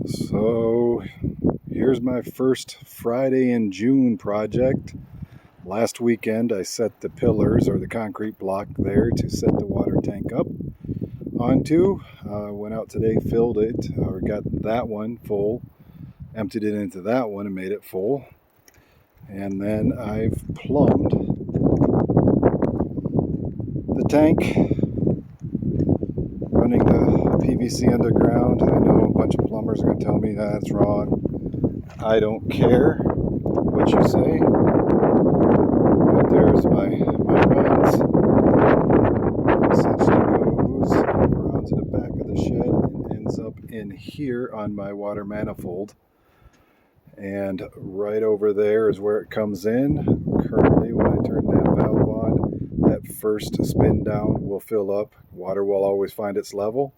So here's my first Friday in June project. Last weekend I set the pillars or the concrete block there to set the water tank up onto. Went out today, filled it, got that one full, emptied it into that one and made it full. And then I've plumbed the tank, running the PVC underground. I know a bunch of plumbers are going to tell me that's wrong. I don't care what you say. But there's my runs. It essentially goes over onto the back of the shed and ends up in here on my water manifold. And right over there is where it comes in. Currently, when I turn that valve on, that first spin down will fill up. Water will always find its level,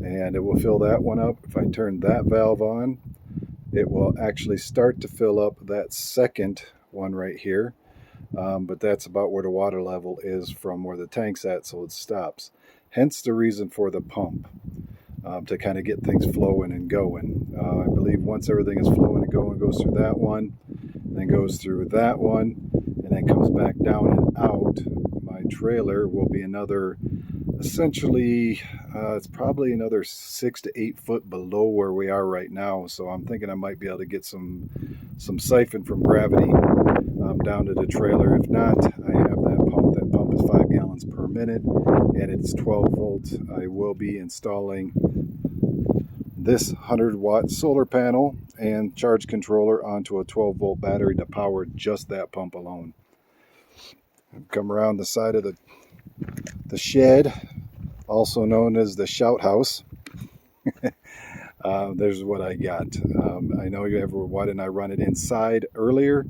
and it will fill that one up. If I turn that valve on, it will actually start to fill up that second one right here. But that's about where the water level is from where the tank's at, so it stops. Hence the reason for the pump, to kind of get things flowing and going. I believe once everything is flowing and going, it goes through that one, then goes through that one, and then comes back down and out. My trailer will be another, essentially, it's probably another 6 to 8 foot below where we are right now. So I'm thinking I might be able to get some siphon from gravity down to the trailer. If not, I have that pump. That pump is 5 gallons per minute, and it's 12 volts. I will be installing this 100-watt solar panel and charge controller onto a 12-volt battery to power just that pump alone. I've come around the side of the shed, also known as the shout house. There's what I got. I know why didn't I run it inside earlier?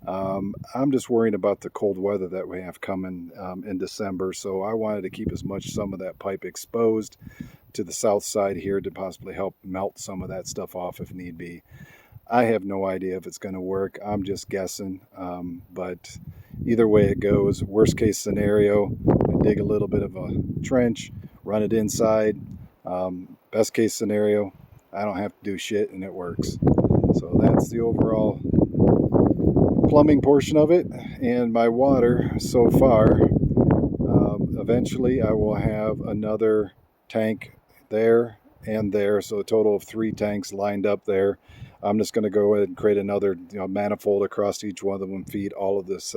I'm just worrying about the cold weather that we have coming in December, so I wanted to keep some of that pipe exposed to the south side here to possibly help melt some of that stuff off if need be. I have no idea if it's going to work. I'm just guessing, but either way it goes, worst case scenario, I dig a little bit of a trench, run it inside. Best case scenario, I don't have to do shit and it works. So that's the overall plumbing portion of it. And my water so far, eventually I will have another tank there and there, so a total of 3 tanks lined up there. I'm just going to go ahead and create another manifold across each one of them and feed all of this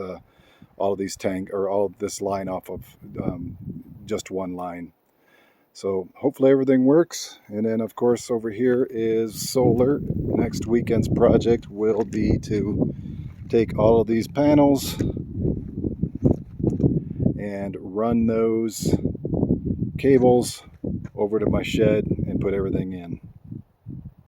all of this line off of just one line. So hopefully everything works. And then of course over here is solar. Next weekend's project will be to take all of these panels and run those cables over to my shed and put everything in.